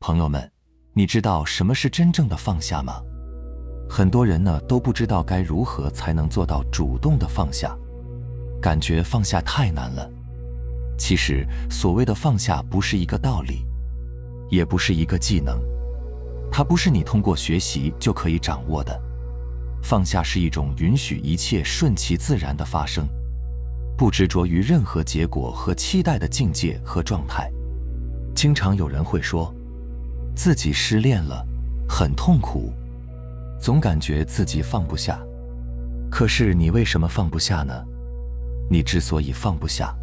朋友们，你知道什么是真正的放下吗？很多人呢都不知道该如何才能做到主动的放下，感觉放下太难了。其实所谓的放下不是一个道理，也不是一个技能，它不是你通过学习就可以掌握的。放下是一种允许一切顺其自然的发生，不执着于任何结果和期待的境界和状态。经常有人会说，自己失恋了，很痛苦，总感觉自己放不下。可是你为什么放不下呢？你之所以放不下，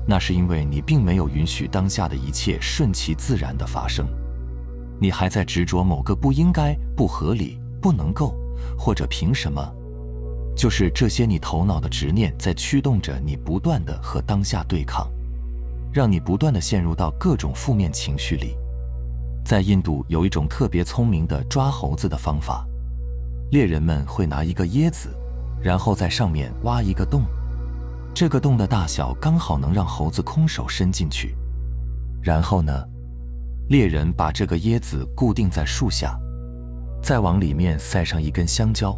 那是因为你并没有允许当下的一切顺其自然的发生，你还在执着某个不应该、不合理、不能够，或者凭什么，就是这些你头脑的执念在驱动着你不断地和当下对抗，让你不断地陷入到各种负面情绪里。在印度有一种特别聪明的抓猴子的方法，猎人们会拿一个椰子，然后在上面挖一个洞，这个洞的大小刚好能让猴子空手伸进去。然后呢，猎人把这个椰子固定在树下，再往里面塞上一根香蕉，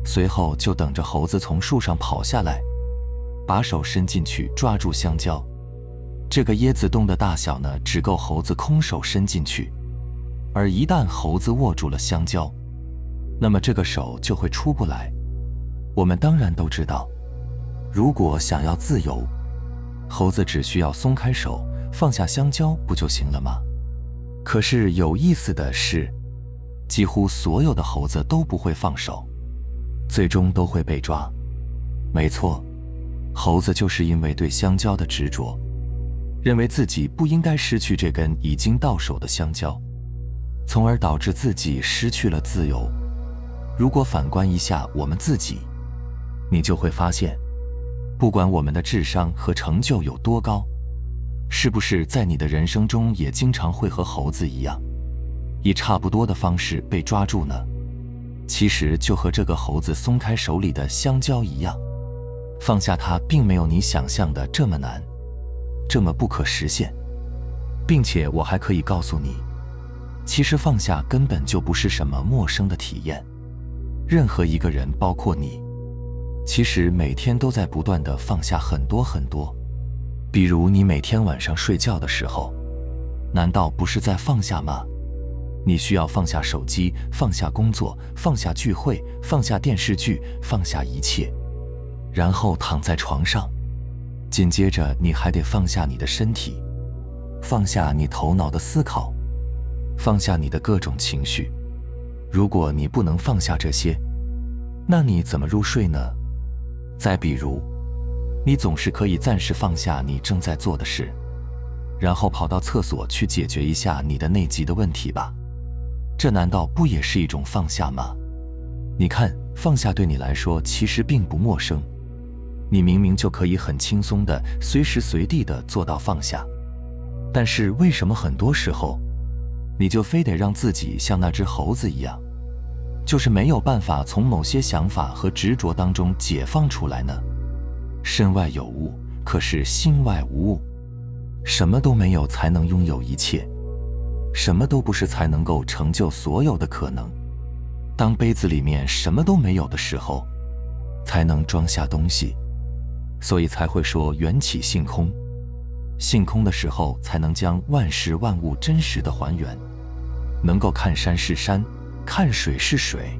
随后就等着猴子从树上跑下来，把手伸进去抓住香蕉。这个椰子洞的大小呢，只够猴子空手伸进去，而一旦猴子握住了香蕉，那么这个手就会出不来。我们当然都知道，如果想要自由，猴子只需要松开手，放下香蕉不就行了吗？可是有意思的是，几乎所有的猴子都不会放手，最终都会被抓。没错，猴子就是因为对香蕉的执着，认为自己不应该失去这根已经到手的香蕉，从而导致自己失去了自由。如果反观一下我们自己，你就会发现，不管我们的智商和成就有多高，是不是在你的人生中也经常会和猴子一样，以差不多的方式被抓住呢？其实就和这个猴子松开手里的香蕉一样，放下它并没有你想象的这么难，这么不可实现。并且我还可以告诉你，其实放下根本就不是什么陌生的体验。任何一个人，包括你，其实每天都在不断地放下很多很多。比如你每天晚上睡觉的时候，难道不是在放下吗？你需要放下手机，放下工作，放下聚会，放下电视剧，放下一切，然后躺在床上。紧接着你还得放下你的身体，放下你头脑的思考，放下你的各种情绪。如果你不能放下这些，那你怎么入睡呢？再比如，你总是可以暂时放下你正在做的事，然后跑到厕所去解决一下你的内急的问题吧。这难道不也是一种放下吗？你看，放下对你来说其实并不陌生，你明明就可以很轻松的随时随地的做到放下，但是为什么很多时候你就非得让自己像那只猴子一样，就是没有办法从某些想法和执着当中解放出来呢？身外有物，可是心外无物。什么都没有才能拥有一切，什么都不是才能够成就所有的可能。当杯子里面什么都没有的时候，才能装下东西。所以才会说缘起性空，性空的时候才能将万事万物真实的还原，能够看山是山，看水是水，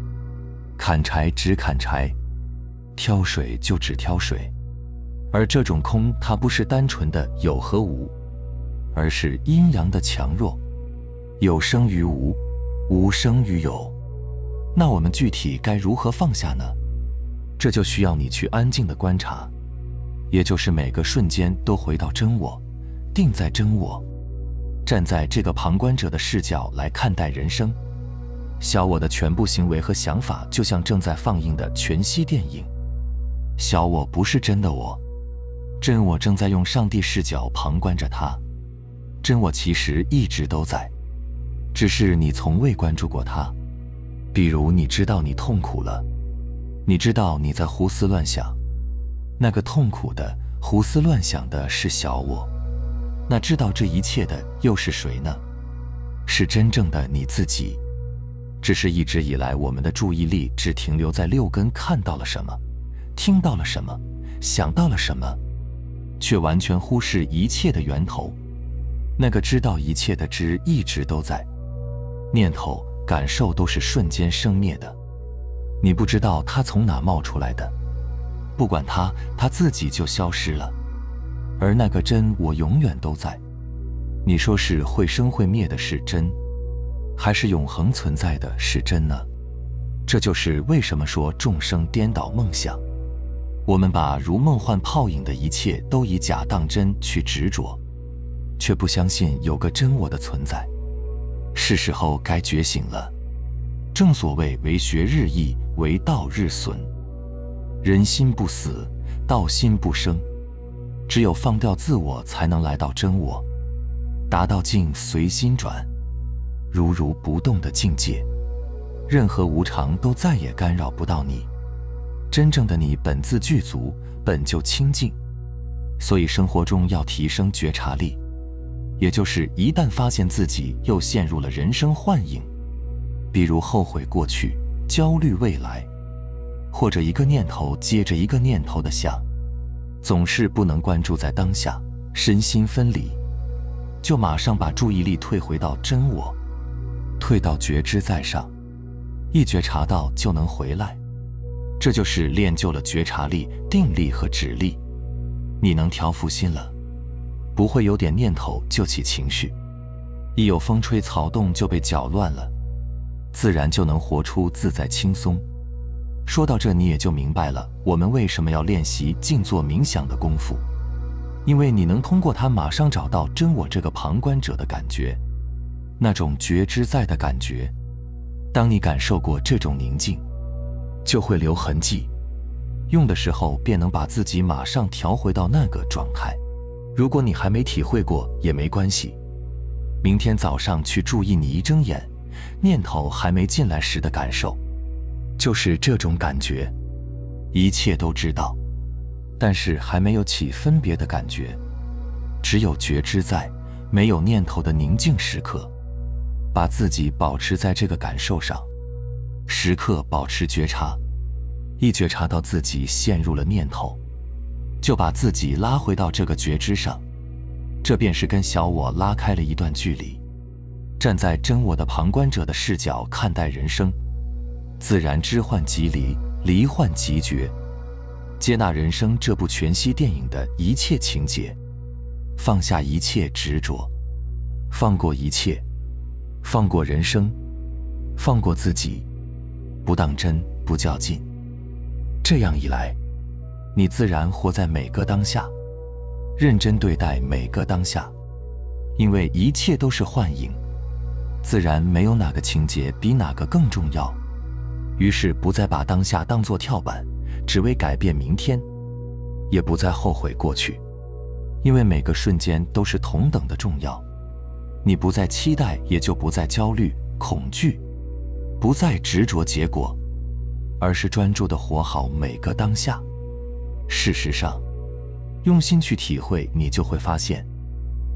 砍柴只砍柴，挑水就只挑水。而这种空，它不是单纯的有和无，而是阴阳的强弱，有生于无，无生于有。那我们具体该如何放下呢？这就需要你去安静的观察，也就是每个瞬间都回到真我，定在真我，站在这个旁观者的视角来看待人生。小我的全部行为和想法就像正在放映的全息电影，小我不是真的我，真我正在用上帝视角旁观着它。真我其实一直都在，只是你从未关注过它。比如你知道你痛苦了，你知道你在胡思乱想，那个痛苦的胡思乱想的是小我，那知道这一切的又是谁呢？是真正的你自己。只是一直以来，我们的注意力只停留在六根看到了什么，听到了什么，想到了什么，却完全忽视一切的源头。那个知道一切的知一直都在，念头、感受都是瞬间生灭的，你不知道它从哪冒出来的，不管它，它自己就消失了。而那个真我永远都在。你说是会生会灭的是真，还是永恒存在的是真呢？这就是为什么说众生颠倒梦想。我们把如梦幻泡影的一切都以假当真去执着，却不相信有个真我的存在。是时候该觉醒了。正所谓为学日益，为道日损。人心不死，道心不生。只有放掉自我，才能来到真我，达到境随心转，如如不动的境界。任何无常都再也干扰不到你。真正的你本自具足，本就清净。所以生活中要提升觉察力，也就是一旦发现自己又陷入了人生幻影，比如后悔过去、焦虑未来，或者一个念头接着一个念头的想，总是不能关注在当下，身心分离，就马上把注意力退回到真我，退到觉知在上，一觉察到就能回来。这就是练就了觉察力、定力和止力。你能调伏心了，不会有点念头就起情绪，一有风吹草动就被搅乱了，自然就能活出自在轻松。说到这，你也就明白了我们为什么要练习静坐冥想的功夫，因为你能通过它马上找到真我这个旁观者的感觉，那种觉知在的感觉。当你感受过这种宁静，就会留痕迹，用的时候便能把自己马上调回到那个状态。如果你还没体会过也没关系，明天早上去注意你一睁眼，念头还没进来时的感受，就是这种感觉。一切都知道，但是还没有起分别的感觉，只有觉知在，没有念头的宁静时刻，把自己保持在这个感受上，时刻保持觉察。一觉察到自己陷入了念头，就把自己拉回到这个觉知上，这便是跟小我拉开了一段距离，站在真我的旁观者的视角看待人生，自然知幻即离，离幻即觉，接纳人生这部全息电影的一切情节，放下一切执着，放过一切，放过人生，放过自己，不当真，不较劲。这样一来，你自然活在每个当下，认真对待每个当下，因为一切都是幻影，自然没有哪个情节比哪个更重要。于是不再把当下当作跳板，只为改变明天，也不再后悔过去，因为每个瞬间都是同等的重要。你不再期待，也就不再焦虑、恐惧，不再执着结果，而是专注地活好每个当下。事实上，用心去体会，你就会发现，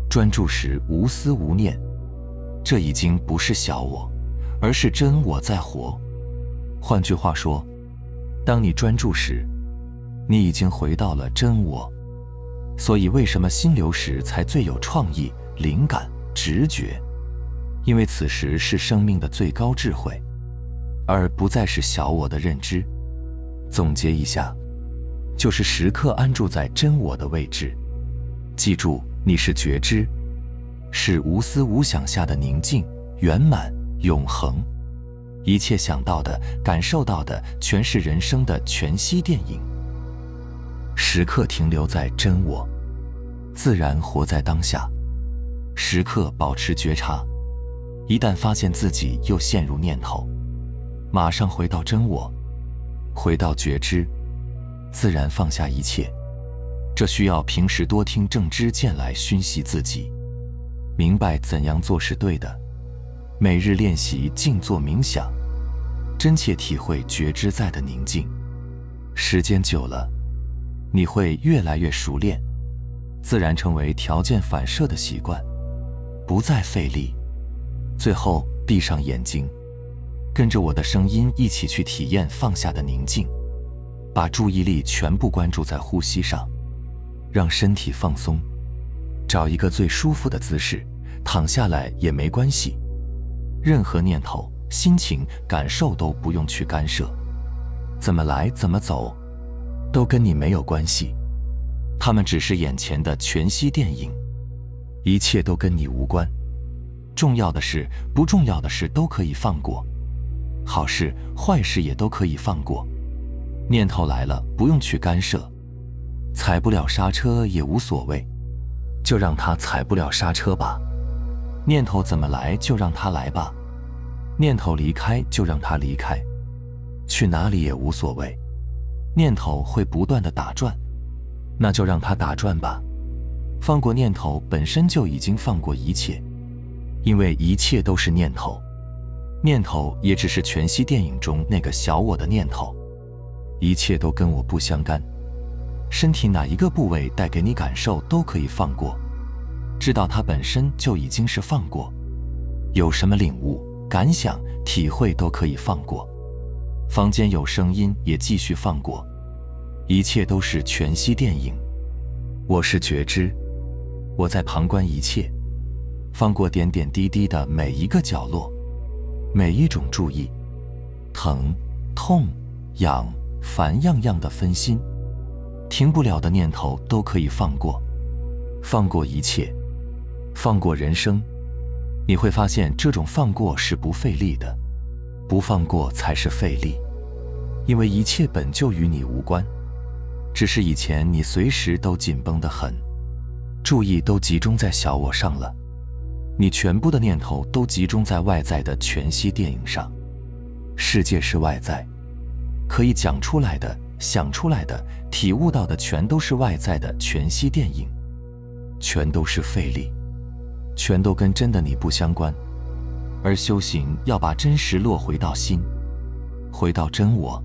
专注时无思无念，这已经不是小我，而是真我在活。换句话说，当你专注时，你已经回到了真我。所以为什么心流时才最有创意、灵感、直觉？因为此时是生命的最高智慧，而不再是小我的认知。总结一下，就是时刻安住在真我的位置，记住你是觉知，是无思无想下的宁静、圆满、永恒。一切想到的、感受到的，全是人生的全息电影。时刻停留在真我，自然活在当下，时刻保持觉察。一旦发现自己又陷入念头，马上回到真我，回到觉知，自然放下一切。这需要平时多听正知见来熏习自己，明白怎样做是对的。每日练习静坐冥想，真切体会觉知在的宁静。时间久了，你会越来越熟练，自然成为条件反射的习惯，不再费力，最后闭上眼睛，跟着我的声音一起去体验放下的宁静，把注意力全部关注在呼吸上，让身体放松，找一个最舒服的姿势，躺下来也没关系。任何念头、心情、感受都不用去干涉，怎么来怎么走，都跟你没有关系。它们只是眼前的全息电影，一切都跟你无关。重要的事、不重要的事都可以放过，好事、坏事也都可以放过。念头来了，不用去干涉，踩不了刹车也无所谓，就让它踩不了刹车吧。念头怎么来就让它来吧，念头离开就让它离开，去哪里也无所谓。念头会不断地打转，那就让它打转吧。放过念头本身就已经放过一切，因为一切都是念头，念头也只是全息电影中那个小我的念头，一切都跟我不相干。身体哪一个部位带给你感受都可以放过，知道它本身就已经是放过。有什么领悟、感想、体会都可以放过。房间有声音也继续放过，一切都是全息电影。我是觉知，我在旁观一切，放过点点滴滴的每一个角落，每一种注意，疼、痛、痒、烦，样样的分心，停不了的念头都可以放过。放过一切，放过人生，你会发现这种放过是不费力的，不放过才是费力，因为一切本就与你无关，只是以前你随时都紧绷得很，注意都集中在小我上了，你全部的念头都集中在外在的全息电影上。世界是外在，可以讲出来的、想出来的、体悟到的全都是外在的全息电影，全都是费力，全都跟真的你不相关。而修行要把真实落回到心，回到真我，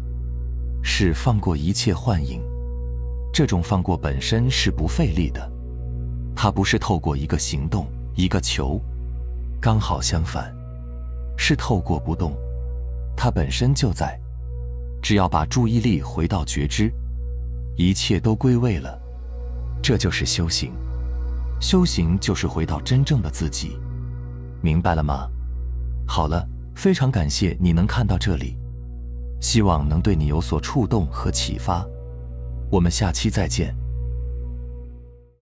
是放过一切幻影。这种放过本身是不费力的，它不是透过一个行动、一个求，刚好相反，是透过不动，它本身就在。只要把注意力回到觉知，一切都归位了，这就是修行。修行就是回到真正的自己，明白了吗？好了，非常感谢你能看到这里，希望能对你有所触动和启发。我们下期再见。